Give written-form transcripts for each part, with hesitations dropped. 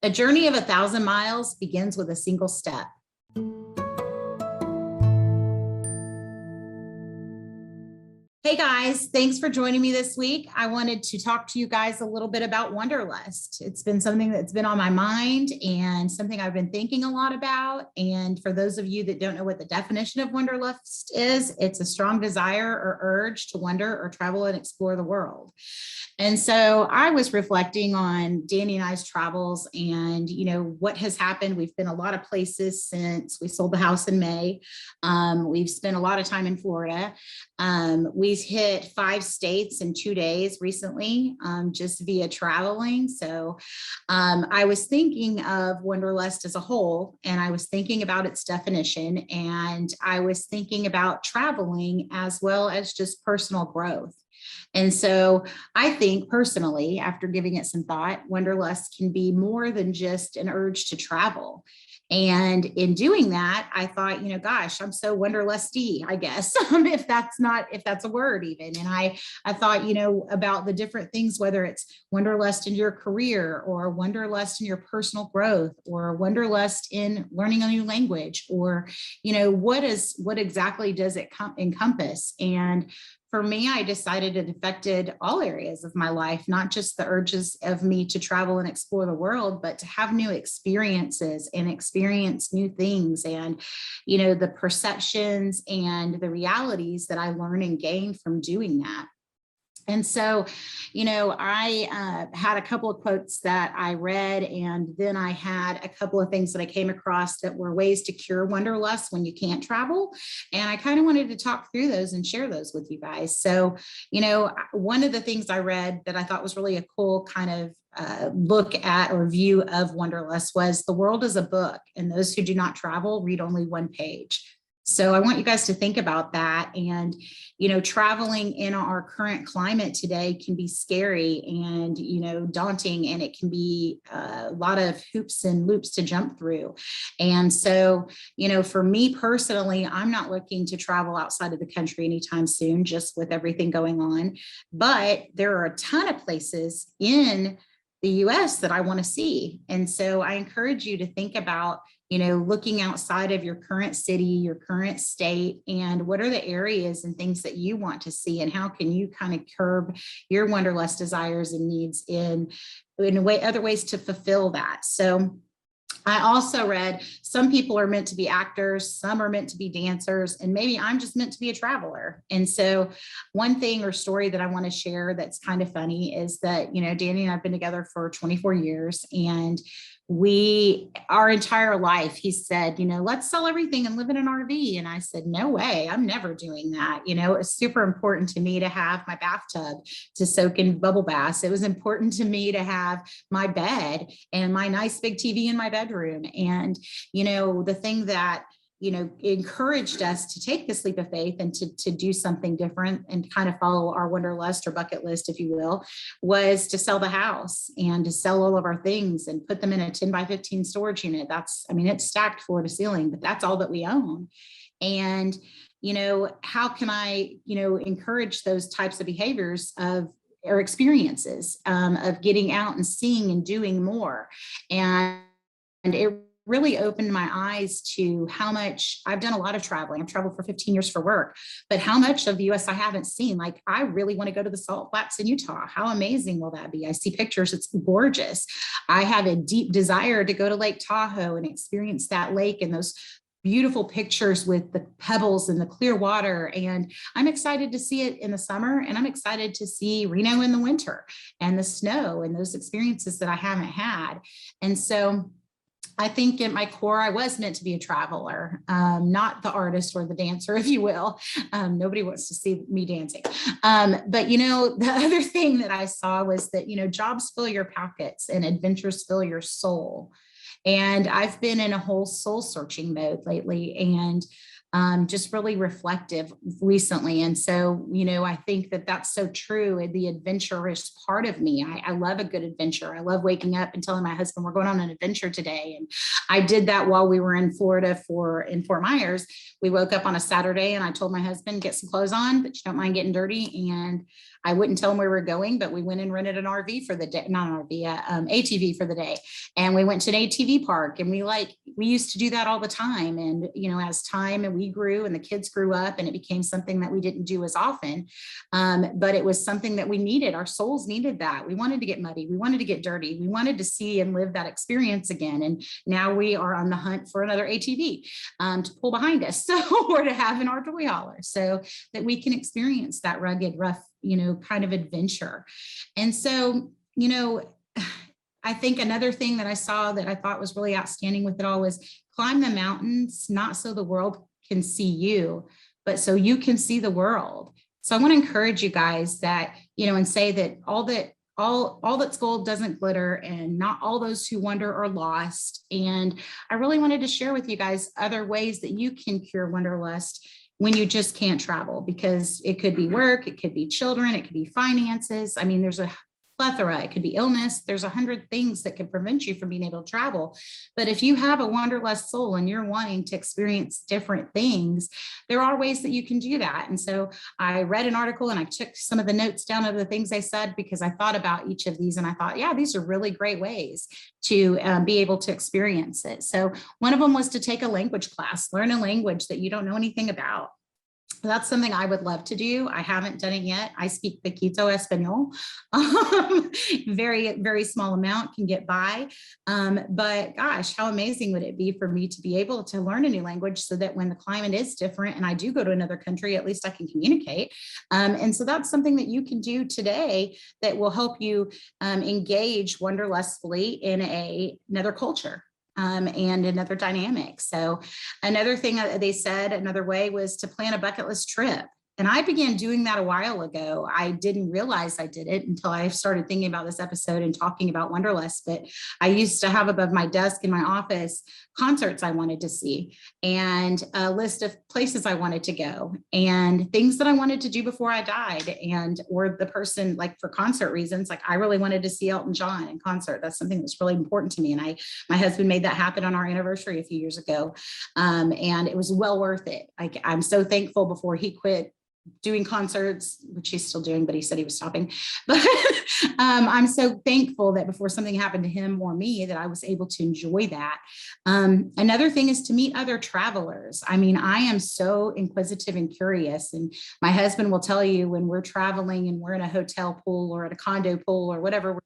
A journey of 1,000 miles begins with a single step. Hey guys, thanks for joining me this week. I wanted to talk to you guys a little bit about Wanderlust. It's been something that's been on my mind and something I've been thinking a lot about. And for those of you that don't know what the definition of Wanderlust is, it's a strong desire or urge to wander or travel and explore the world. And so I was reflecting on Danny and I's travels and, what has happened. We've been a lot of places since we sold the house in May. We've spent a lot of time in Florida. We've hit 5 states in 2 days recently, just via traveling. So I was thinking of Wanderlust as a whole, and I was thinking about its definition, and I was thinking about traveling as well as just personal growth. And so I think personally, after giving it some thought, Wanderlust can be more than just an urge to travel. And in doing that, I thought, gosh, I'm so wanderlusty, I guess, if that's a word even. And I thought, about the different things, whether it's wanderlust in your career or wanderlust in your personal growth or wanderlust in learning a new language, or, what exactly does it encompass? And for me, I decided it affected all areas of my life, not just the urges of me to travel and explore the world, but to have new experiences and experience new things and, the perceptions and the realities that I learn and gain from doing that. And so, I had a couple of quotes that I read, and then I had a couple of things that I came across that were ways to cure wanderlust when you can't travel. And I kind of wanted to talk through those and share those with you guys. So, one of the things I read that I thought was really a cool kind of look at or view of wanderlust was the world is a book, and those who do not travel read only one page. So I want you guys to think about that. And, traveling in our current climate today can be scary and, daunting, and it can be a lot of hoops and loops to jump through. And so, for me personally, I'm not looking to travel outside of the country anytime soon, just with everything going on. But there are a ton of places in the US that I want to see. And so I encourage you to think about, looking outside of your current city, your current state, and what are the areas and things that you want to see, and how can you kind of curb your wanderlust desires and needs in other ways to fulfill that. So I also read some people are meant to be actors, some are meant to be dancers, and maybe I'm just meant to be a traveler. And so one thing or story that I want to share that's kind of funny is that, Danny and I have been together for 24 years, and our entire life, he said, let's sell everything and live in an RV. And I said, no way, I'm never doing that. It's super important to me to have my bathtub to soak in bubble baths. It was important to me to have my bed and my nice big TV in my bedroom. And, the thing that encouraged us to take this leap of faith and to do something different and kind of follow our wanderlust or bucket list, if you will, was to sell the house and to sell all of our things and put them in a 10 by 15 storage unit. It's stacked floor to ceiling, but that's all that we own. And, how can I, encourage those types of behaviors or experiences of getting out and seeing and doing more? And it really opened my eyes to how much I've done a lot of traveling. I've traveled for 15 years for work, but how much of the US I haven't seen. Like, I really want to go to the Salt Flats in Utah. How amazing will that be? I see pictures. It's gorgeous. I have a deep desire to go to Lake Tahoe and experience that lake and those beautiful pictures with the pebbles and the clear water. And I'm excited to see it in the summer, and I'm excited to see Reno in the winter and the snow and those experiences that I haven't had. And so I think at my core, I was meant to be a traveler, not the artist or the dancer, if you will. Nobody wants to see me dancing. But, the other thing that I saw was that, jobs fill your pockets and adventures fill your soul. And I've been in a whole soul searching mode lately. And just really reflective recently. And so, I think that that's so true. The adventurous part of me, I love a good adventure. I love waking up and telling my husband we're going on an adventure today. And I did that while we were in Florida in Fort Myers. We woke up on a Saturday and I told my husband, get some clothes on, but you don't mind getting dirty. And I wouldn't tell him where we were going, but we went and rented an RV for the day, not an RV, ATV for the day. And we went to an ATV park, and we used to do that all the time. And, as time and we grew and the kids grew up, and it became something that we didn't do as often. But it was something that we needed. Our souls needed that. We wanted to get muddy. We wanted to get dirty. We wanted to see and live that experience again. And now we are on the hunt for another ATV to pull behind us, or to have in our toy hauler, so that we can experience that rugged, rough, kind of adventure. And so, I think another thing that I saw that I thought was really outstanding with it all was climb the mountains, not so the world can see you, but so you can see the world. So I want to encourage you guys that, and say that all that's gold doesn't glitter, and not all those who wander are lost. And I really wanted to share with you guys other ways that you can cure wanderlust when you just can't travel, because it could be work, it could be children, it could be finances. I mean, there's a plethora. It could be illness. There's 100 things that can prevent you from being able to travel. But if you have a wanderlust soul and you're wanting to experience different things, there are ways that you can do that. And so I read an article and I took some of the notes down of the things they said, because I thought about each of these and I thought, yeah, these are really great ways to be able to experience it. So one of them was to take a language class, learn a language that you don't know anything about. That's something I would love to do. I haven't done it yet. I speak Poquito Espanol. Very, very small amount, can get by. But gosh, how amazing would it be for me to be able to learn a new language, so that when the climate is different and I do go to another country, at least I can communicate. And so that's something that you can do today that will help you engage wanderlustfully in another culture. And another dynamic. So another thing they said, another way, was to plan a bucket list trip. And I began doing that a while ago. I didn't realize I did it until I started thinking about this episode and talking about wanderlust. But I used to have above my desk in my office concerts I wanted to see, and a list of places I wanted to go, and things that I wanted to do before I died. Or the person, like for concert reasons, like I really wanted to see Elton John in concert. That's something that's really important to me. And my husband made that happen on our anniversary a few years ago. And it was well worth it. I'm so thankful before he quit doing concerts, which he's still doing, but he said he was stopping. But I'm so thankful that before something happened to him or me, that I was able to enjoy that. Another thing is to meet other travelers. I mean, I am so inquisitive and curious, and my husband will tell you when we're traveling and we're in a hotel pool or at a condo pool or whatever,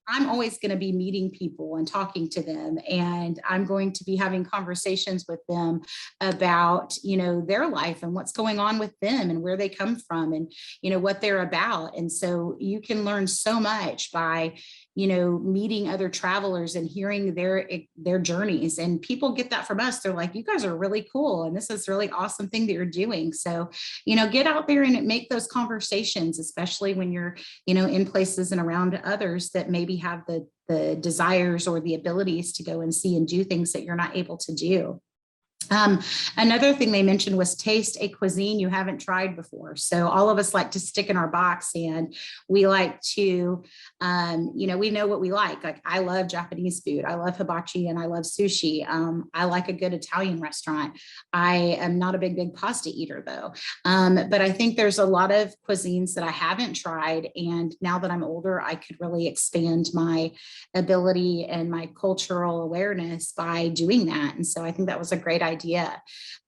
I'm always going to be meeting people and talking to them, and I'm going to be having conversations with them about, their life and what's going on with them and where they come from and, what they're about. And so you can learn so much by, meeting other travelers and hearing their journeys. And people get that from us. They're like, you guys are really cool, and this is a really awesome thing that you're doing. So, get out there and make those conversations, especially when you're, in places and around others that maybe have the desires or the abilities to go and see and do things that you're not able to do. Another thing they mentioned was taste a cuisine you haven't tried before. So all of us like to stick in our box, and we like to, we know what we like. Like I love Japanese food. I love hibachi and I love sushi. I like a good Italian restaurant. I am not a big pasta eater though. But I think there's a lot of cuisines that I haven't tried. And now that I'm older, I could really expand my ability and my cultural awareness by doing that. And so I think that was a great idea.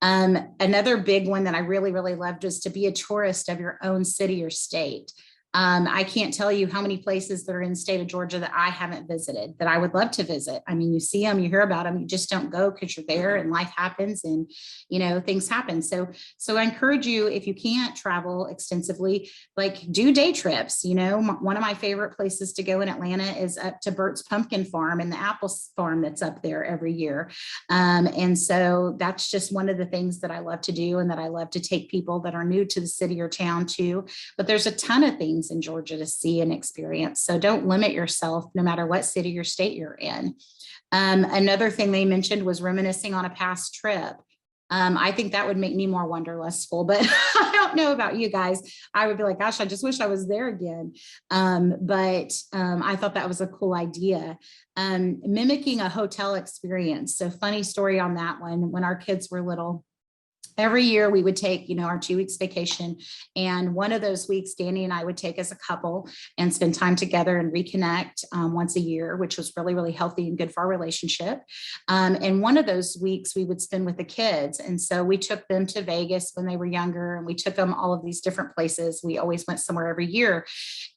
Another big one that I really loved was to be a tourist of your own city or state. I can't tell you how many places that are in the state of Georgia that I haven't visited that I would love to visit. I mean, you see them, you hear about them, you just don't go because you're there and life happens and, things happen. So I encourage you, if you can't travel extensively, like do day trips. One of my favorite places to go in Atlanta is up to Burt's Pumpkin Farm and the apple farm that's up there every year. And so that's just one of the things that I love to do and that I love to take people that are new to the city or town to. But there's a ton of things in Georgia to see and experience. So don't limit yourself no matter what city or state you're in. Another thing they mentioned was reminiscing on a past trip. I think that would make me more wanderlustful, but I don't know about you guys. I would be like, gosh, I just wish I was there again. But I thought that was a cool idea. Mimicking a hotel experience. So funny story on that one. When our kids were little, every year we would take, our 2 weeks vacation. And one of those weeks, Danny and I would take as a couple and spend time together and reconnect once a year, which was really, really healthy and good for our relationship. And one of those weeks we would spend with the kids. And so we took them to Vegas when they were younger, and we took them all of these different places. We always went somewhere every year.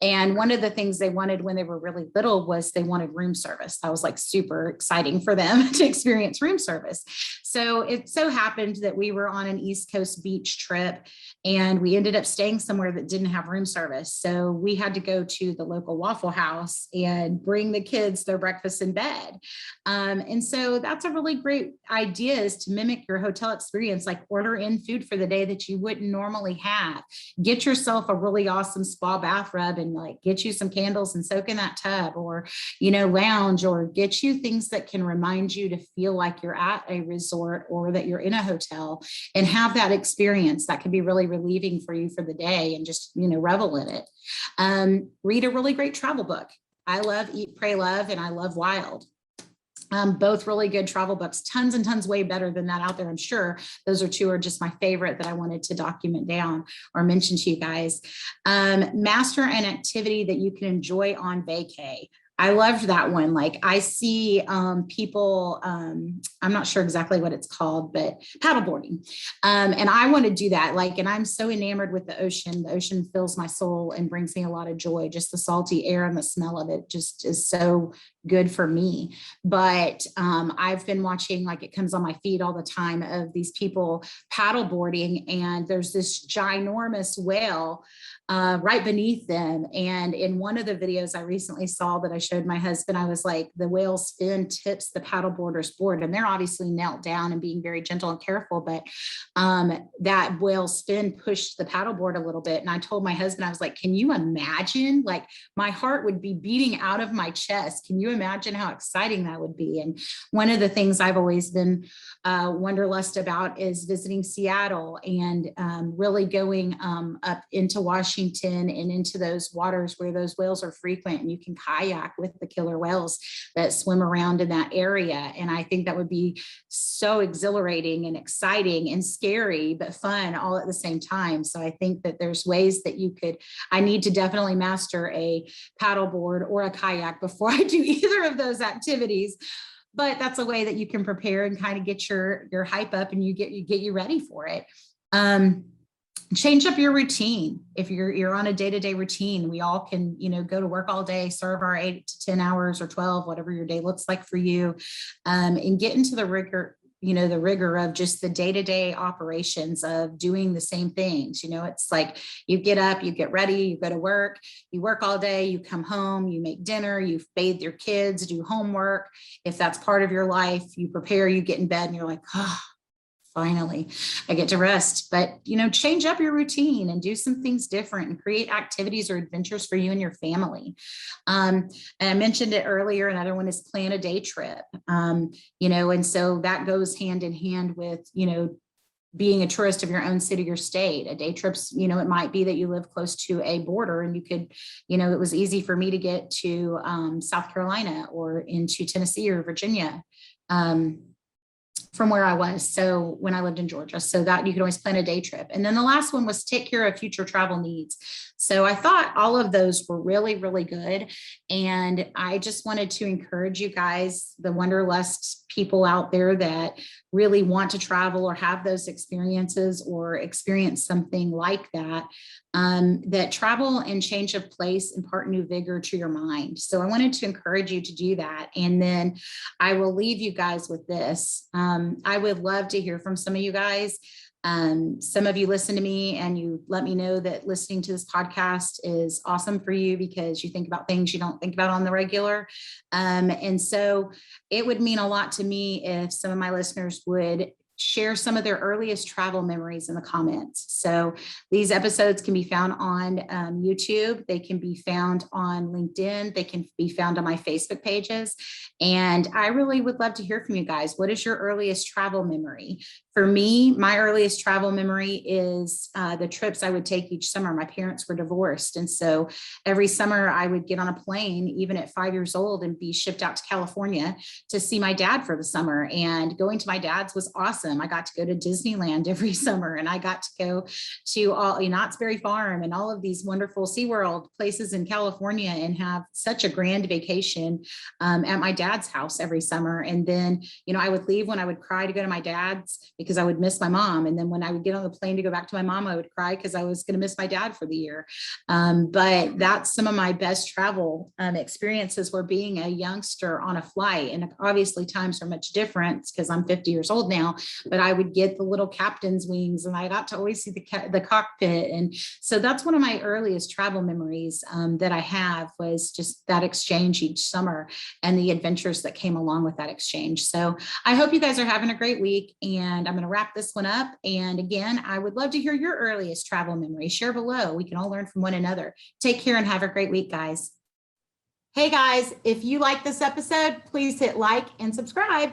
And one of the things they wanted when they were really little was they wanted room service. That was like super exciting for them to experience room service. So it so happened that we were on an East Coast beach trip, and we ended up staying somewhere that didn't have room service. So we had to go to the local Waffle House and bring the kids their breakfast in bed. And so that's a really great idea, is to mimic your hotel experience, like order in food for the day that you wouldn't normally have. Get yourself a really awesome spa bath rub and like get you some candles and soak in that tub, or, lounge, or get you things that can remind you to feel like you're at a resort or that you're in a hotel, and have that experience that can be really relieving for you for the day, and just, revel in it. Read a really great travel book. I love Eat, Pray, Love, and I love Wild. Both really good travel books, tons and tons way better than that out there, I'm sure. Those two are just my favorite that I wanted to document down or mention to you guys. Master an activity that you can enjoy on vacay. I loved that one. Like I see people, I'm not sure exactly what it's called, but paddleboarding. And I want to do that. And I'm so enamored with the ocean. The ocean fills my soul and brings me a lot of joy. Just the salty air and the smell of it just is so good for me. But I've been watching, it comes on my feed all the time, of these people paddleboarding, and there's this ginormous whale right beneath them. And in one of the videos I recently saw that I showed my husband, I was like, the whale's fin tips the paddleboarder's board, and they're obviously knelt down and being very gentle and careful, but that whale's fin pushed the paddleboard a little bit. And I told my husband, I was like, can you imagine? My heart would be beating out of my chest. Can you imagine how exciting that would be? And one of the things I've always been wanderlust about is visiting Seattle, and really going up into Washington and into those waters where those whales are frequent, and you can kayak with the killer whales that swim around in that area. And I think that would be so exhilarating and exciting and scary, but fun all at the same time. So I think that there's ways that I need to definitely master a paddleboard or a kayak before I do either of those activities. But that's a way that you can prepare and kind of get your hype up, and get you ready for it. Change up your routine. If you're on a day-to-day routine, we all can, go to work all day, serve our 8 to 10 hours or 12, whatever your day looks like for you, and get into the rigor of just the day-to-day operations of doing the same things. It's like you get up, you get ready, you go to work, you work all day, you come home, you make dinner, you bathe your kids, do homework. If that's part of your life, you prepare, you get in bed, and you're like, oh, finally, I get to rest. But, change up your routine and do some things different, and create activities or adventures for you and your family. And I mentioned it earlier. Another one is plan a day trip. And so that goes hand in hand with, being a tourist of your own city or state. A day trip's, it might be that you live close to a border, and you could, it was easy for me to get to South Carolina or into Tennessee or Virginia. From where I was. So when I lived in Georgia, so that you could always plan a day trip. And then the last one was take care of future travel needs. So I thought all of those were really, really good. And I just wanted to encourage you guys, the Wanderlust people out there that really want to travel or have those experiences or experience something like that, that travel and change of place impart new vigor to your mind. So I wanted to encourage you to do that. And then I will leave you guys with this. I would love to hear from some of you guys. Some of you listen to me and you let me know that listening to this podcast is awesome for you because you think about things you don't think about on the regular. And so it would mean a lot to me if some of my listeners would share some of their earliest travel memories in the comments. So these episodes can be found on YouTube. They can be found on LinkedIn. They can be found on my Facebook pages. And I really would love to hear from you guys. What is your earliest travel memory? For me, my earliest travel memory is the trips I would take each summer. My parents were divorced. And so every summer I would get on a plane, even at 5 years old, and be shipped out to California to see my dad for the summer. And going to my dad's was awesome. I got to go to Disneyland every summer, and I got to go to Knott's Berry Farm and all of these wonderful SeaWorld places in California and have such a grand vacation at my dad's house every summer. And then, I would leave when I would cry to go to my dad's because I would miss my mom. And then when I would get on the plane to go back to my mom, I would cry because I was going to miss my dad for the year. But that's some of my best travel experiences were being a youngster on a flight. And obviously times are much different because I'm 50 years old now, but I would get the little captain's wings and I got to always see the cockpit. And so that's one of my earliest travel memories that I have, was just that exchange each summer and the adventures that came along with that exchange. So I hope you guys are having a great week, and I'm going to wrap this one up. And again, I would love to hear your earliest travel memory. Share below. We can all learn from one another. Take care and have a great week, guys. Hey guys, if you like this episode, please hit like and subscribe.